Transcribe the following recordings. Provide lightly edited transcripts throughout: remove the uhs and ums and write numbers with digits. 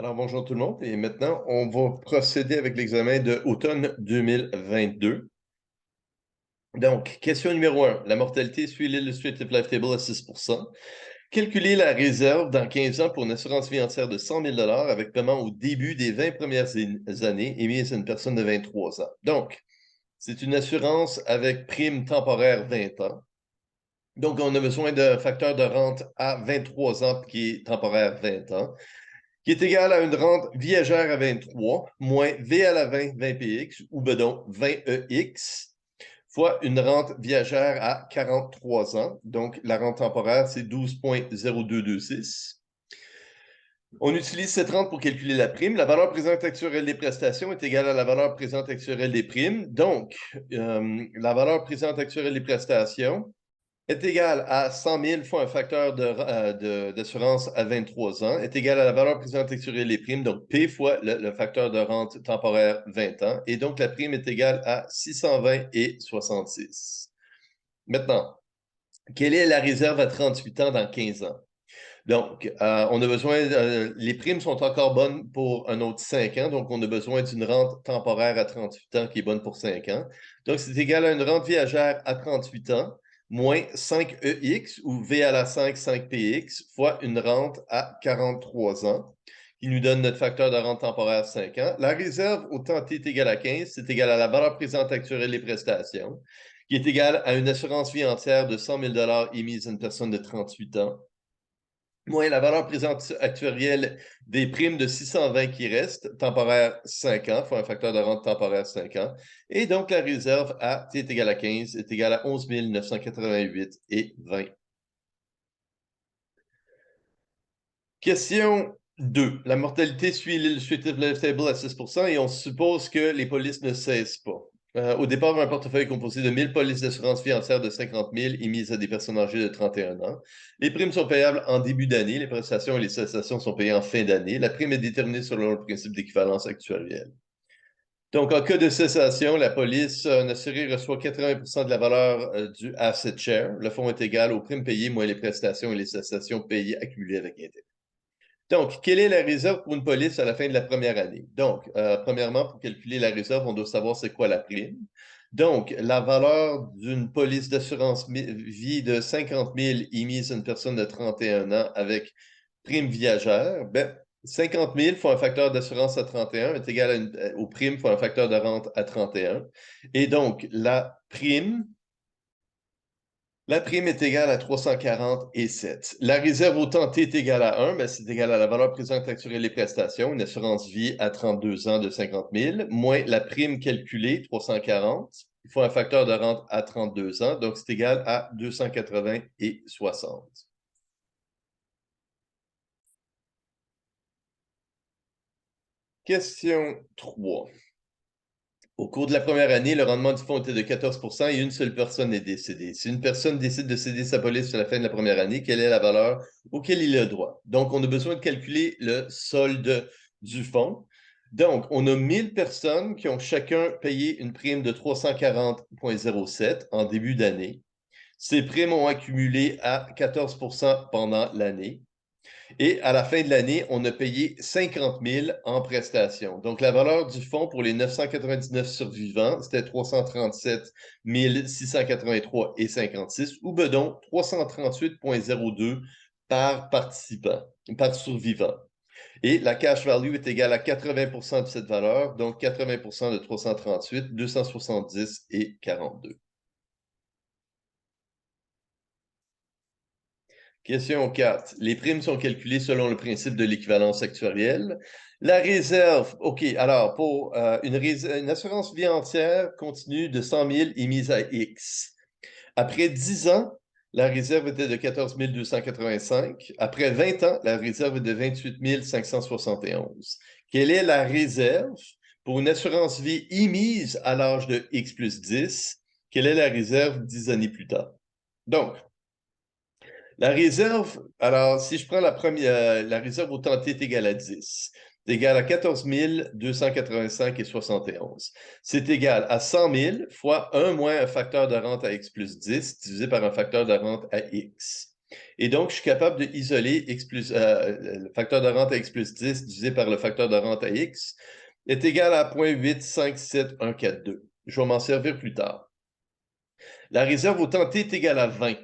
Alors, bonjour tout le monde. Et maintenant, on va procéder avec l'examen de automne 2022. Donc, question numéro 1. La mortalité suit l'Illustrative Life Table à 6%. Calculez la réserve dans 15 ans pour une assurance vie entière de 100 000 avec paiement au début des 20 premières années émise à une personne de 23 ans. Donc, c'est une assurance avec prime temporaire 20 ans. Donc, on a besoin d'un facteur de rente à 23 ans qui est temporaire 20 ans, qui est égal à une rente viagère à 23 moins V à la 20, 20px, ou bedon 20ex, fois une rente viagère à 43 ans. Donc, la rente temporaire, c'est 12,0226. On utilise cette rente pour calculer la prime. La valeur présente actuelle des prestations est égale à la valeur présente actuelle des primes. Donc, la valeur présente actuelle des prestations est égal à 100 000 fois un facteur d'assurance à 23 ans, est égal à la valeur présente texturelle des primes, donc P fois le facteur de rente temporaire 20 ans, et donc la prime est égale à 620 et 66. Maintenant, quelle est la réserve à 38 ans dans 15 ans? Donc, on a besoin, les primes sont encore bonnes pour un autre 5 ans, donc on a besoin d'une rente temporaire à 38 ans qui est bonne pour 5 ans. Donc, c'est égal à une rente viagère à 38 ans, moins 5ex, ou V à la 5, 5px, fois une rente à 43 ans, qui nous donne notre facteur de rente temporaire 5 ans. La réserve au temps t est égal à 15, c'est égal à la valeur présente actuelle des prestations, qui est égale à une assurance vie entière de 100 000 émise à une personne de 38 ans, moins la valeur présente actuelle des primes de 620 qui restent, temporaire 5 ans, fois un facteur de rente temporaire 5 ans. Et donc, la réserve à t est égale à 15 est égale à 11 988 et 20. Question 2. La mortalité suit l'illustrative life table à 6% et on suppose que les polices ne cessent pas. Au départ, un portefeuille composé de 1000 polices d'assurance vie entière de 50 000 émises à des personnes âgées de 31 ans. Les primes sont payables en début d'année. Les prestations et les cessations sont payées en fin d'année. La prime est déterminée selon le principe d'équivalence actuarielle. Donc, en cas de cessation, la police, un assuré reçoit 80 de la valeur du asset share. Le fonds est égal aux primes payées moins les prestations et les cessations payées accumulées avec intérêt. Donc, quelle est la réserve pour une police à la fin de la première année? Donc, premièrement, pour calculer la réserve, on doit savoir c'est quoi la prime. Donc, la valeur d'une police d'assurance vie de 50 000 émise à une personne de 31 ans avec prime viagère, 50 000 fois un facteur d'assurance à 31 est égal aux primes fois un facteur de rente à 31. Et donc, la prime est égale à 347. La réserve au temps T est égale à 1, mais c'est égal à la valeur présente actuelle des prestations, une assurance vie à 32 ans de 50 000, moins la prime calculée, 340, il faut un facteur de rente à 32 ans, donc c'est égal à 280 et 60. Question 3. Au cours de la première année, le rendement du fonds était de 14% et une seule personne est décédée. Si une personne décide de céder sa police à la fin de la première année, quelle est la valeur auquel il a droit? Donc, on a besoin de calculer le solde du fonds. Donc, on a 1000 personnes qui ont chacun payé une prime de 340,07 en début d'année. Ces primes ont accumulé à 14% pendant l'année. Et à la fin de l'année, on a payé 50 000 en prestations. Donc, la valeur du fonds pour les 999 survivants, c'était 337 683 et 56, ou bedon 338,02 par participant, par survivant. Et la cash value est égale à 80% de cette valeur, donc 80% de 338, 270 et 42. Question 4. Les primes sont calculées selon le principe de l'équivalence actuarielle. La réserve, OK, alors pour une assurance vie entière continue de 100 000 est mise à X. Après 10 ans, la réserve était de 14 285. Après 20 ans, la réserve est de 28 571. Quelle est la réserve pour une assurance vie émise à l'âge de X plus 10? Quelle est la réserve 10 années plus tard? Donc, la réserve, alors si je prends la réserve au temps t est égale à 10, c'est égal à 14 285 et 71. C'est égal à 100 000 fois 1 moins un facteur de rente à x plus 10 divisé par un facteur de rente à x. Et donc, je suis capable d'isoler le facteur de rente à x plus 10 divisé par le facteur de rente à x est égal à 0,857142. Je vais m'en servir plus tard. La réserve au temps t est égale à 20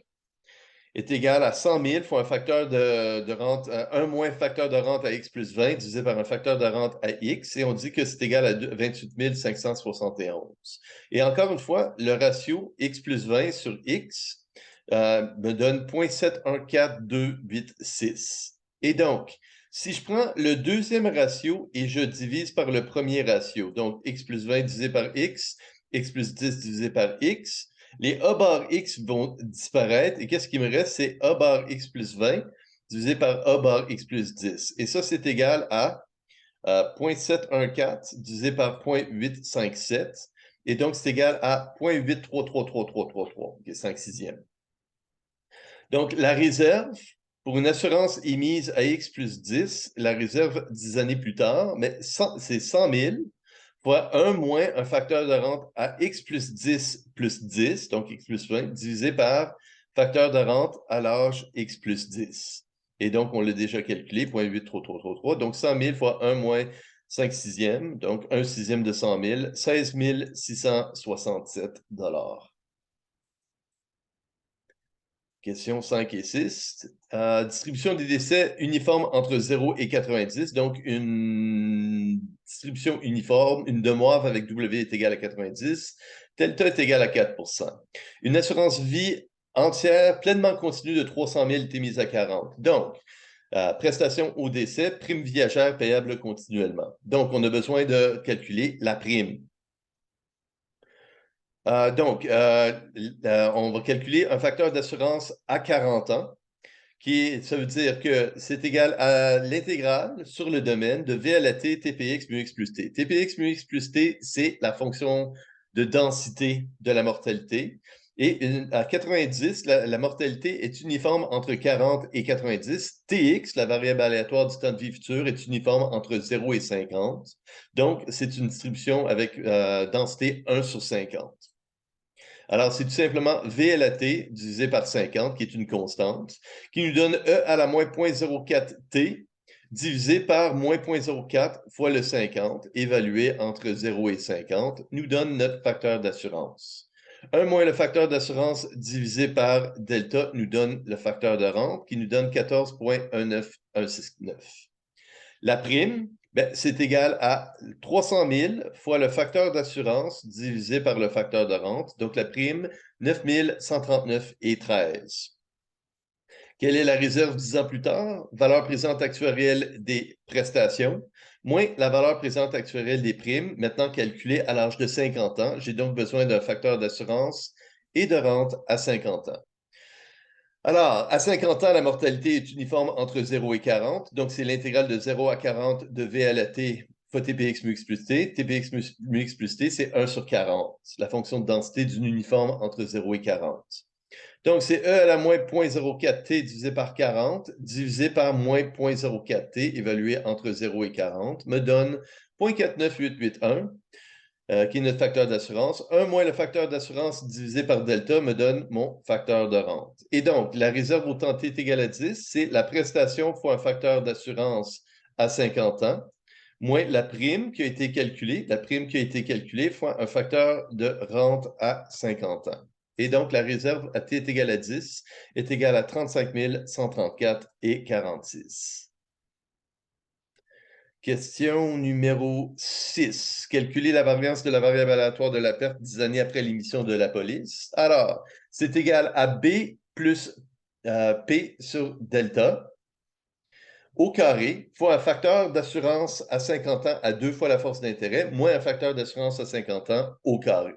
est égal à 100 000 fois un facteur de rente, 1 moins facteur de rente à x plus 20 divisé par un facteur de rente à x, et on dit que c'est égal à 28 571. Et encore une fois, le ratio x plus 20 sur x me donne 0,714286. Et donc, si je prends le deuxième ratio et je divise par le premier ratio, donc x plus 20 divisé par x plus 10 divisé par x, les a bar x vont disparaître et qu'est-ce qui me reste? C'est a bar x plus 20 divisé par a bar x plus 10. Et ça, c'est égal à 0,714 divisé par 0,857. Et donc, c'est égal à 0,8333333, qui est 5/6. Donc, la réserve pour une assurance émise à x plus 10, la réserve 10 années plus tard, mais c'est 100 000 fois 1 moins un facteur de rente à x plus 10 plus 10, donc x plus 20, divisé par facteur de rente à l'âge x plus 10. Et donc, on l'a déjà calculé, 0,83333. Donc, 100 000 fois 1 moins 5/6, donc 1/6 de 100 000, 16 667 $. Questions 5 et 6. Distribution des décès uniforme entre 0 et 90. Donc, une distribution uniforme, une demoiselle avec W est égale à 90. Delta est égal à 4 %. Une assurance vie entière pleinement continue de 300 000 est émise à 40. Donc, prestation au décès, prime viagère payable continuellement. Donc, on a besoin de calculer la prime. Donc, on va calculer un facteur d'assurance à 40 ans, ça veut dire que c'est égal à l'intégrale sur le domaine de V à la T, TPX mu X plus T. TPX mu X plus T, c'est la fonction de densité de la mortalité. Et à 90, la mortalité est uniforme entre 40 et 90. TX, la variable aléatoire du temps de vie futur, est uniforme entre 0 et 50. Donc, c'est une distribution avec densité 1 sur 50. Alors, c'est tout simplement V à la T divisé par 50, qui est une constante, qui nous donne E à la moins 0,04T divisé par moins 0,04 fois le 50, évalué entre 0 et 50, nous donne notre facteur d'assurance. 1 moins le facteur d'assurance divisé par delta nous donne le facteur de rente, qui nous donne 14,19169. La prime, c'est égal à 300 000 fois le facteur d'assurance divisé par le facteur de rente. Donc, la prime, 9 139,13. Quelle est la réserve 10 ans plus tard? Valeur présente actuarielle des prestations, moins la valeur présente actuarielle des primes, maintenant calculée à l'âge de 50 ans. J'ai donc besoin d'un facteur d'assurance et de rente à 50 ans. Alors, à 50 ans, la mortalité est uniforme entre 0 et 40. Donc, c'est l'intégrale de 0 à 40 de V à la T fois TPX mu X plus T. TPX mu X plus T, c'est 1 sur 40. C'est la fonction de densité d'une uniforme entre 0 et 40. Donc, c'est E à la moins 0,04T divisé par 40, divisé par moins 0,04T, évalué entre 0 et 40, me donne 0,49881. Qui est notre facteur d'assurance. 1 moins le facteur d'assurance divisé par delta me donne mon facteur de rente. Et donc, la réserve au temps t est égale à 10, c'est la prestation fois un facteur d'assurance à 50 ans, moins la prime qui a été calculée, fois un facteur de rente à 50 ans. Et donc, la réserve à t est égale à 10 est égale à 35 134,46. Question numéro 6. Calculer la variance de la variable aléatoire de la perte 10 années après l'émission de la police. Alors, c'est égal à B plus P sur delta au carré fois un facteur d'assurance à 50 ans à 2 fois la force d'intérêt, moins un facteur d'assurance à 50 ans au carré.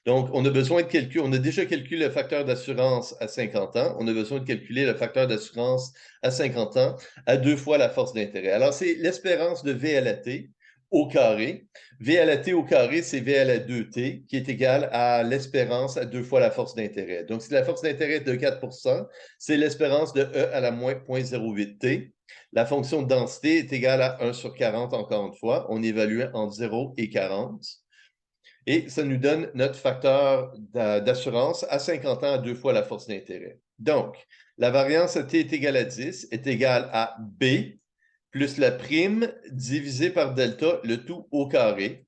Donc, on a besoin de calculer, on a déjà calculé le facteur d'assurance à 50 ans, on a besoin de calculer le facteur d'assurance à 50 ans à 2 fois la force d'intérêt. Alors, c'est l'espérance de V à la T au carré. V à la T au carré, c'est V à la 2T, qui est égal à l'espérance à 2 fois la force d'intérêt. Donc, si la force d'intérêt est de 4 c'est l'espérance de E à la moins 0,08T. La fonction de densité est égale à 1 sur 40, encore une fois. On évalue entre 0 et 40. Et ça nous donne notre facteur d'assurance à 50 ans à 2 fois la force d'intérêt. Donc, la variance T est égale à 10 est égale à B plus la prime divisé par delta, le tout au carré,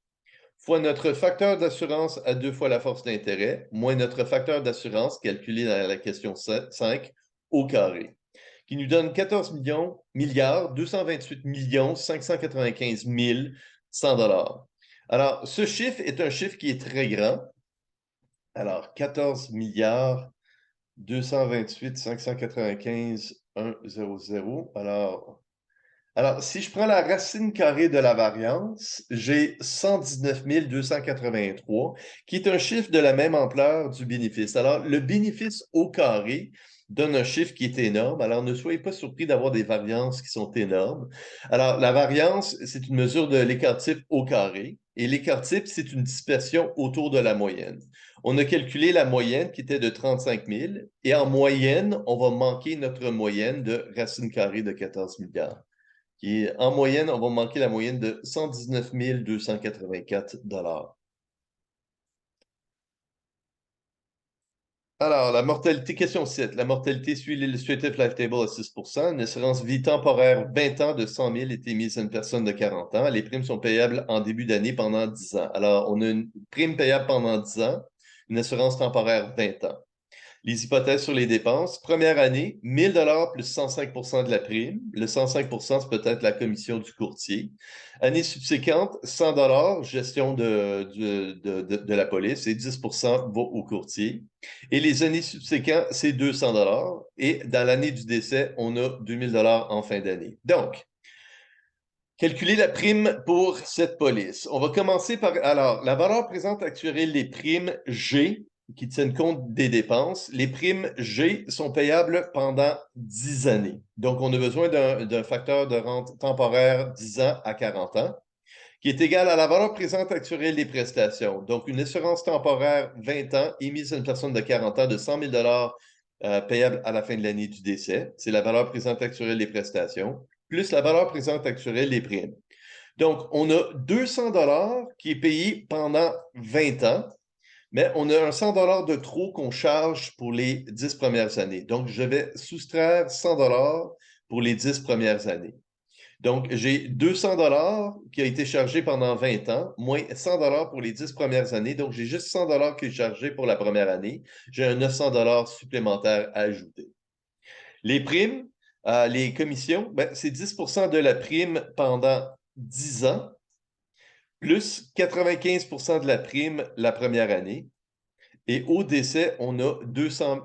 fois notre facteur d'assurance à 2 fois la force d'intérêt, moins notre facteur d'assurance calculé dans la question 5 au carré, qui nous donne 14 milliards 228 595 100 $. Alors, ce chiffre est un chiffre qui est très grand. Alors, 14 milliards 228 595 100. Alors, si je prends la racine carrée de la variance, j'ai 119 283, qui est un chiffre de la même ampleur du bénéfice. Alors, le bénéfice au carré donne un chiffre qui est énorme. Alors, ne soyez pas surpris d'avoir des variances qui sont énormes. Alors, la variance, c'est une mesure de l'écart-type au carré. Et l'écart-type, c'est une dispersion autour de la moyenne. On a calculé la moyenne qui était de 35 000. Et en moyenne, on va manquer notre moyenne de racine carrée de 14 milliards. En moyenne, on va manquer la moyenne de 119 284 $. Alors, la mortalité, question 7. La mortalité suit l'Illustrative Life Table à 6 %. Une assurance vie temporaire 20 ans de 100 000 est émise à une personne de 40 ans. Les primes sont payables en début d'année pendant 10 ans. Alors, on a une prime payable pendant 10 ans, une assurance temporaire 20 ans. Les hypothèses sur les dépenses. Première année, 1 000 plus 105 de la prime. Le 105 c'est peut-être la commission du courtier. Année subséquente, 100 gestion de la police et 10 va au courtier. Et les années subséquentes, c'est 200 $. Et dans l'année du décès, on a 2 000 en fin d'année. Donc, calculer la prime pour cette police. On va commencer par, alors, la valeur présente actuelle des primes G qui tiennent compte des dépenses. Les primes G sont payables pendant 10 années. Donc, on a besoin d'un facteur de rente temporaire 10 ans à 40 ans, qui est égal à la valeur présente actuelle des prestations. Donc, une assurance temporaire 20 ans émise à une personne de 40 ans de 100 000 payable à la fin de l'année du décès. C'est la valeur présente actuelle des prestations, plus la valeur présente actuelle des primes. Donc, on a 200 qui est payé pendant 20 ans, mais on a un 100 de trop qu'on charge pour les 10 premières années. Donc, je vais soustraire 100 pour les 10 premières années. Donc, j'ai 200 qui a été chargé pendant 20 ans, moins 100 pour les 10 premières années. Donc, j'ai juste 100 qui est chargé pour la première année. J'ai un 900 supplémentaire à ajouter. Les primes, les commissions, ben, c'est 10 de la prime pendant 10 ans, plus 95 de la prime la première année. Et au décès, on a 2 000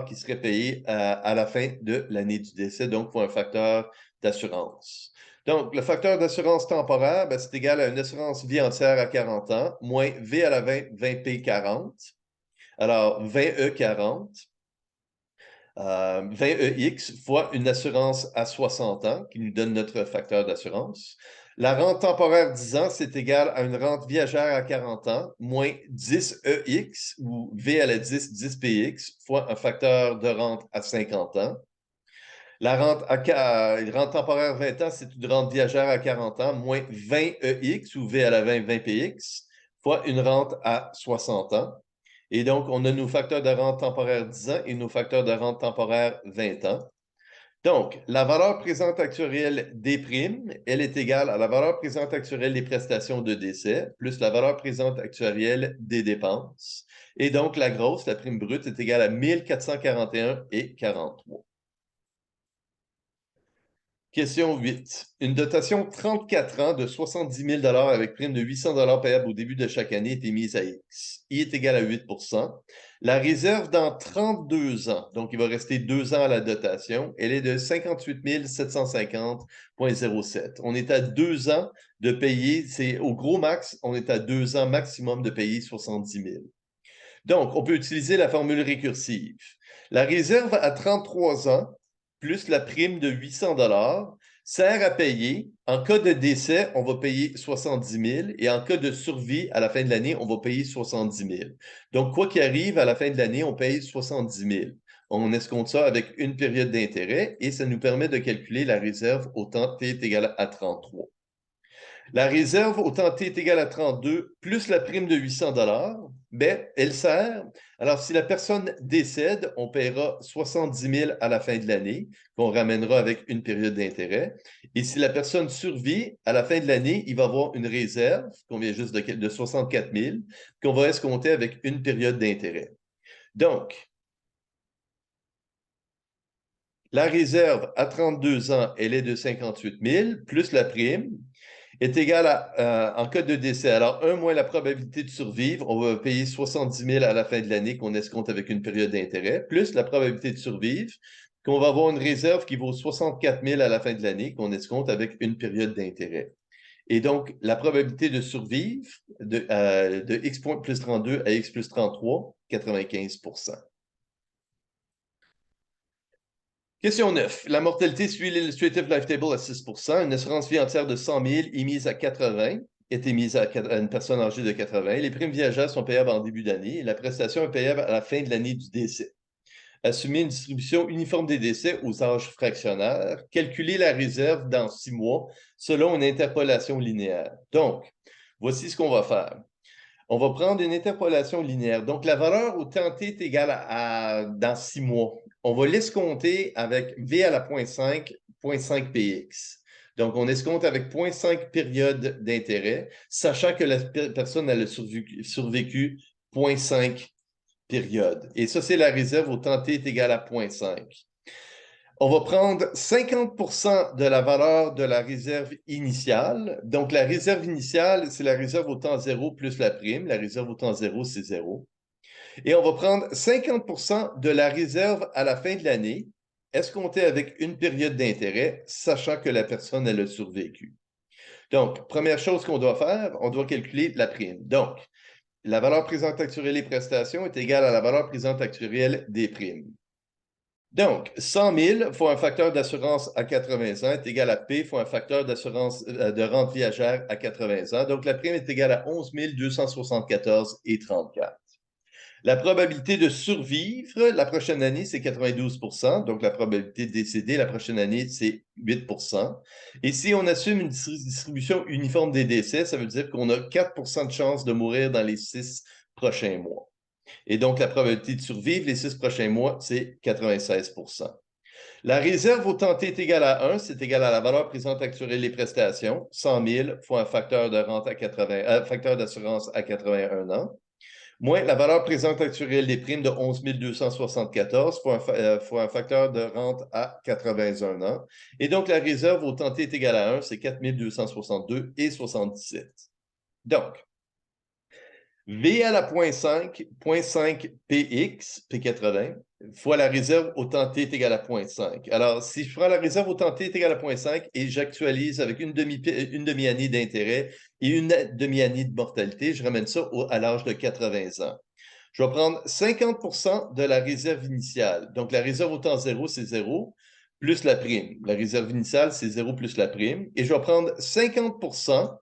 qui seraient payés à la fin de l'année du décès, donc pour un facteur d'assurance. Donc, le facteur d'assurance temporaire, ben, c'est égal à une assurance vie entière à 40 ans, moins V à la 20, 20P 40. Alors, 20E 40. 20EX fois une assurance à 60 ans, qui nous donne notre facteur d'assurance. La rente temporaire 10 ans, c'est égal à une rente viagère à 40 ans, moins 10EX, ou V à la 10, 10PX, fois un facteur de rente à 50 ans. La rente temporaire 20 ans, c'est une rente viagère à 40 ans, moins 20EX, ou V à la 20, 20PX, fois une rente à 60 ans. Et donc, on a nos facteurs de rente temporaire 10 ans et nos facteurs de rente temporaire 20 ans. Donc, la valeur présente actuelle des primes, elle est égale à la valeur présente actuelle des prestations de décès, plus la valeur présente actuelle des dépenses. Et donc, la grosse, la prime brute, est égale à 1 441,43. Question 8. Une dotation 34 ans de 70 000 avec prime de 800 payable au début de chaque année est émise à X. I est égal à 8 La réserve dans 32 ans, donc il va rester 2 ans à la dotation, elle est de 58 750,07. On est à 2 ans de payer, c'est au gros max, on est à 2 ans maximum de payer 70 000. Donc, on peut utiliser la formule récursive. La réserve à 33 ans plus la prime de 800 sert à payer. En cas de décès, on va payer 70 000 et en cas de survie, à la fin de l'année, on va payer 70 000. Donc, quoi qu'il arrive, à la fin de l'année, on paye 70 000. On escompte ça avec une période d'intérêt et ça nous permet de calculer la réserve au temps T est égal à 33. La réserve au temps T est égale à 32 plus la prime de 800 ben, elle sert. Alors, si la personne décède, on paiera 70 000 à la fin de l'année, qu'on ramènera avec une période d'intérêt. Et si la personne survit, à la fin de l'année, il va avoir une réserve, qu'on vient juste de 64 000, qu'on va escompter avec une période d'intérêt. Donc, la réserve à 32 ans, elle est de 58 000, plus la prime, est égale à, en cas de décès. Alors, 1 moins la probabilité de survivre, on va payer 70 000 à la fin de l'année qu'on escompte avec une période d'intérêt, plus la probabilité de survivre, qu'on va avoir une réserve qui vaut 64 000 à la fin de l'année qu'on escompte avec une période d'intérêt. Et donc, la probabilité de survivre de x point plus 32 à x plus 33, 95 %. Question 9. La mortalité suit l'Illustrative Life Table à 6 %. Une assurance vie entière de 100 000 émise à 80 est émise à une personne âgée de 80. Les primes viagères sont payables en début d'année et la prestation est payable à la fin de l'année du décès. Assumez une distribution uniforme des décès aux âges fractionnaires. Calculez la réserve dans 6 mois selon une interpolation linéaire. Donc, voici ce qu'on va faire. On va prendre une interpolation linéaire. Donc, la valeur au temps t est égale dans 6 mois. On va l'escompter avec V à la 0,5, 0,5 px. Donc, on escompte avec 0,5 périodes d'intérêt, sachant que la personne a survécu 0,5 périodes. Et ça, c'est la réserve au temps t est égal à 0,5. On va prendre 50 % de la valeur de la réserve initiale. Donc, la réserve initiale, c'est la réserve au temps zéro plus la prime. La réserve au temps zéro, c'est zéro. Et on va prendre 50 % de la réserve à la fin de l'année, escomptée avec une période d'intérêt, sachant que la personne, elle a survécu. Donc, première chose qu'on doit faire, on doit calculer la prime. Donc, la valeur présente actuelle des prestations est égale à la valeur présente actuelle des primes. Donc, 100 000 fois un facteur d'assurance à 80 ans est égal à P fois un facteur d'assurance de rente viagère à 80 ans. Donc, la prime est égale à 11 274,34. La probabilité de survivre la prochaine année, c'est 92 %. Donc, la probabilité de décéder la prochaine année, c'est 8 %. Et si on assume une distribution uniforme des décès, ça veut dire qu'on a 4 % de chance de mourir dans les 6 prochains mois. Et donc, la probabilité de survivre les 6 prochains mois, c'est 96 %. La réserve au temps t est égale à 1, c'est égal à la valeur présente actuelle des prestations, 100 000 fois un facteur de rente à facteur d'assurance à 81 ans, moins la valeur présente actuelle des primes de 11 274 fois un facteur de rente à 81 ans. Et donc, la réserve au temps t est égale à 1, c'est 4 262,77. Donc, V à la 0,5 px, P80, fois la réserve au temps t est égal à 0,5. Alors, si je prends la réserve au temps t est égal à 0,5 et j'actualise avec une demi-année d'intérêt et une demi-année de mortalité, je ramène ça à l'âge de 80 ans. Je vais prendre 50 % de la réserve initiale. Donc, la réserve au temps zéro, c'est 0, plus la prime. La réserve initiale, c'est 0 plus la prime. Et je vais prendre 50 %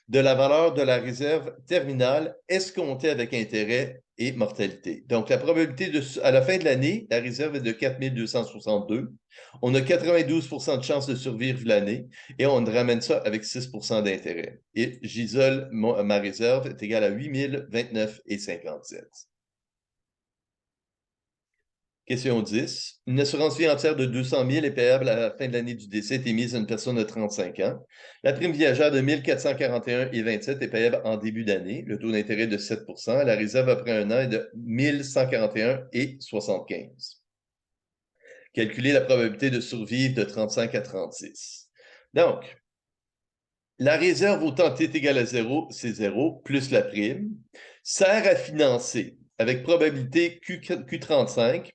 de la valeur de la réserve terminale escomptée avec intérêt et mortalité. Donc, la probabilité à la fin de l'année, la réserve est de 4 262. On a 92 % de chance de survivre l'année et on ramène ça avec 6 % d'intérêt. Et j'isole ma réserve est égale à 8 029,57. Question 10. Une assurance vie entière de 200 000 est payable à la fin de l'année du décès est émise à une personne de 35 ans. La prime viagère de 1 441,27 est payable en début d'année. Le taux d'intérêt est de 7 %. La réserve après un an est de 1 141,75. Calculer la probabilité de survivre de 35 à 36. Donc, la réserve au temps t est égale à 0, c'est 0, plus la prime, sert à financer, avec probabilité Q35,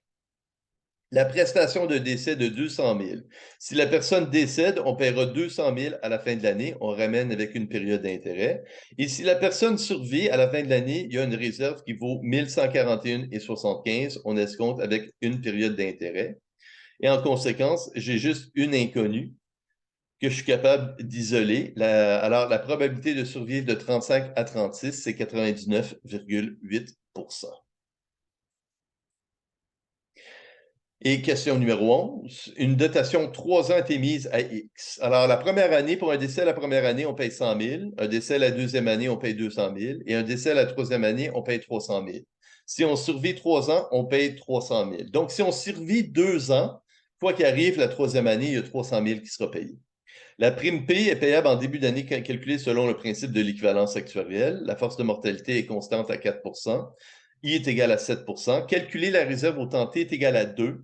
la prestation de décès de 200 000. Si la personne décède, on paiera 200 000 à la fin de l'année. On ramène avec une période d'intérêt. Et si la personne survit à la fin de l'année, il y a une réserve qui vaut 1 141,75. On escompte avec une période d'intérêt. Et en conséquence, j'ai juste une inconnue que je suis capable d'isoler. Alors, la probabilité de survivre de 35 à 36, c'est 99,8 %. Et question numéro 11, une dotation 3 ans a été mise à X. Alors, la première année, pour un décès la première année, on paye 100 000. Un décès la deuxième année, on paye 200 000. Et un décès la troisième année, on paye 300 000. Si on survit 3 ans, on paye 300 000. Donc, si on survit 2 ans, quoi qu'il arrive, la troisième année, il y a 300 000 qui sera payé. La prime P est payable en début d'année calculée selon le principe de l'équivalence actuarielle. La force de mortalité est constante à 4 I est égal à 7 Calculer la réserve au temps T est égal à 2.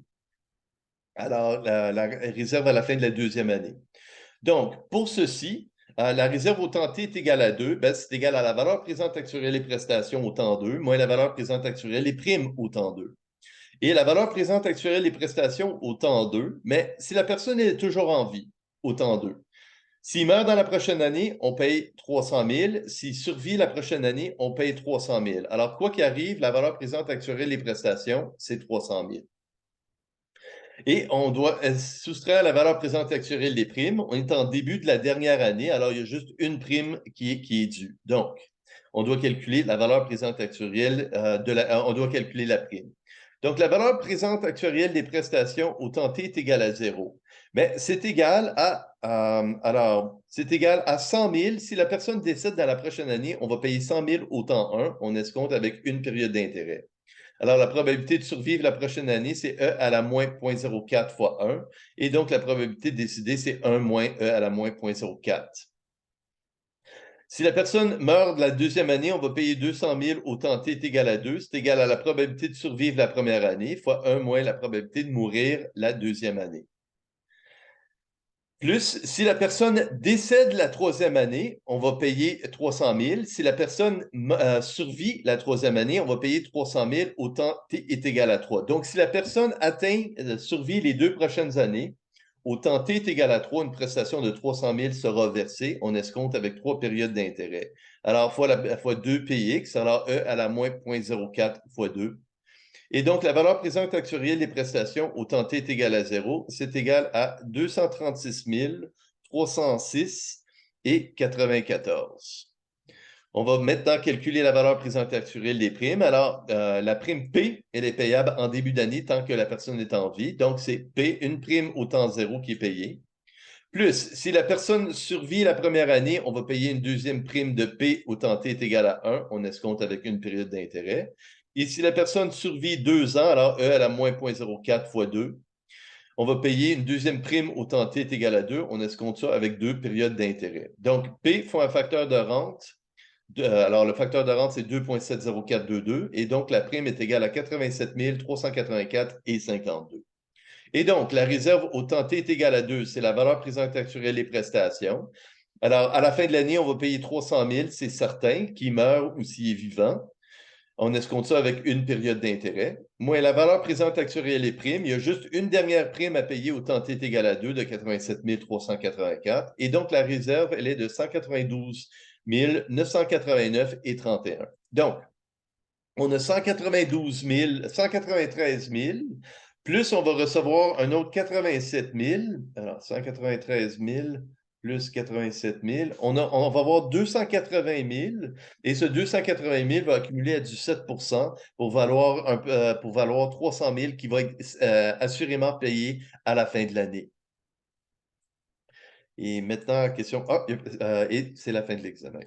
Alors, la réserve à la fin de la deuxième année. Donc, pour ceci, la réserve au temps T est égale à 2, ben, c'est égal à la valeur présente actuarielle et prestations au temps 2, moins la valeur présente actuarielle et primes au temps 2. Et la valeur présente actuarielle et prestations au temps 2, mais si la personne est toujours en vie, au temps 2. S'il meurt dans la prochaine année, on paye 300 000. S'il survit la prochaine année, on paye 300 000. Alors, quoi qu'il arrive, la valeur présente actuarielle et prestations, c'est 300 000. Et on doit soustraire la valeur présente actuarielle des primes. On est en début de la dernière année, alors il y a juste une prime qui est due. Donc, on doit calculer la valeur présente actuarielle on doit calculer la prime. Donc, la valeur présente actuarielle des prestations au temps T est égale à 0. Mais c'est égal c'est égal à 100 000. Si la personne décède dans la prochaine année, on va payer 100 000 au temps 1. On escompte avec une période d'intérêt. Alors, la probabilité de survivre la prochaine année, c'est E à la moins 0,04 fois 1. Et donc, la probabilité de décéder, c'est 1 moins E à la moins 0,04. Si la personne meurt de la deuxième année, on va payer 200 000 au temps T est égal à 2. C'est égal à la probabilité de survivre la première année fois 1 moins la probabilité de mourir la deuxième année. Plus, si la personne décède la troisième année, on va payer 300 000. Si la personne survit la troisième année, on va payer 300 000 au temps T est égal à 3. Donc, si la personne survit les 2 prochaines années, au temps T est égal à 3, une prestation de 300 000 sera versée. On escompte avec 3 périodes d'intérêt. Alors, fois 2 PX, alors E à la moins 0,04 fois 2. Et donc, la valeur présente actuarielle des prestations au temps T est égale à 0, c'est égal à 236 306 et 94. On va maintenant calculer la valeur présente actuarielle des primes. Alors, la prime P, elle est payable en début d'année tant que la personne est en vie. Donc, c'est P, une prime au temps 0 qui est payée. Plus, si la personne survit la première année, on va payer une deuxième prime de P au temps T est égal à 1. On escompte avec une période d'intérêt. Et si la personne survit 2 ans, alors E à la moins 0,04 fois 2, on va payer une deuxième prime au temps T est égal à 2. On escompte ça avec 2 périodes d'intérêt. Donc, P faut un facteur de rente. Alors, le facteur de rente, c'est 2,70422. Et donc, la prime est égale à 87 384 et 52. Et donc, la réserve au temps T est égale à 2, c'est la valeur présente actuelle des prestations. Alors, à la fin de l'année, on va payer 300 000, c'est certain, qui meurt ou s'il est vivant. On escompte ça avec une période d'intérêt. Moins la valeur présente actuelle des primes, il y a juste une dernière prime à payer au temps T est égal à 2 de 87 384. Et donc, la réserve, elle est de 192 989 et 31. Donc, on a 193 000, plus on va recevoir un autre 87 000. Alors, 193 000 plus 87 000. On va avoir 280 000 et ce 280 000 va accumuler à du 7 pour valoir 300 000 qui va être assurément payé à la fin de l'année. Et maintenant, question. Et c'est la fin de l'examen.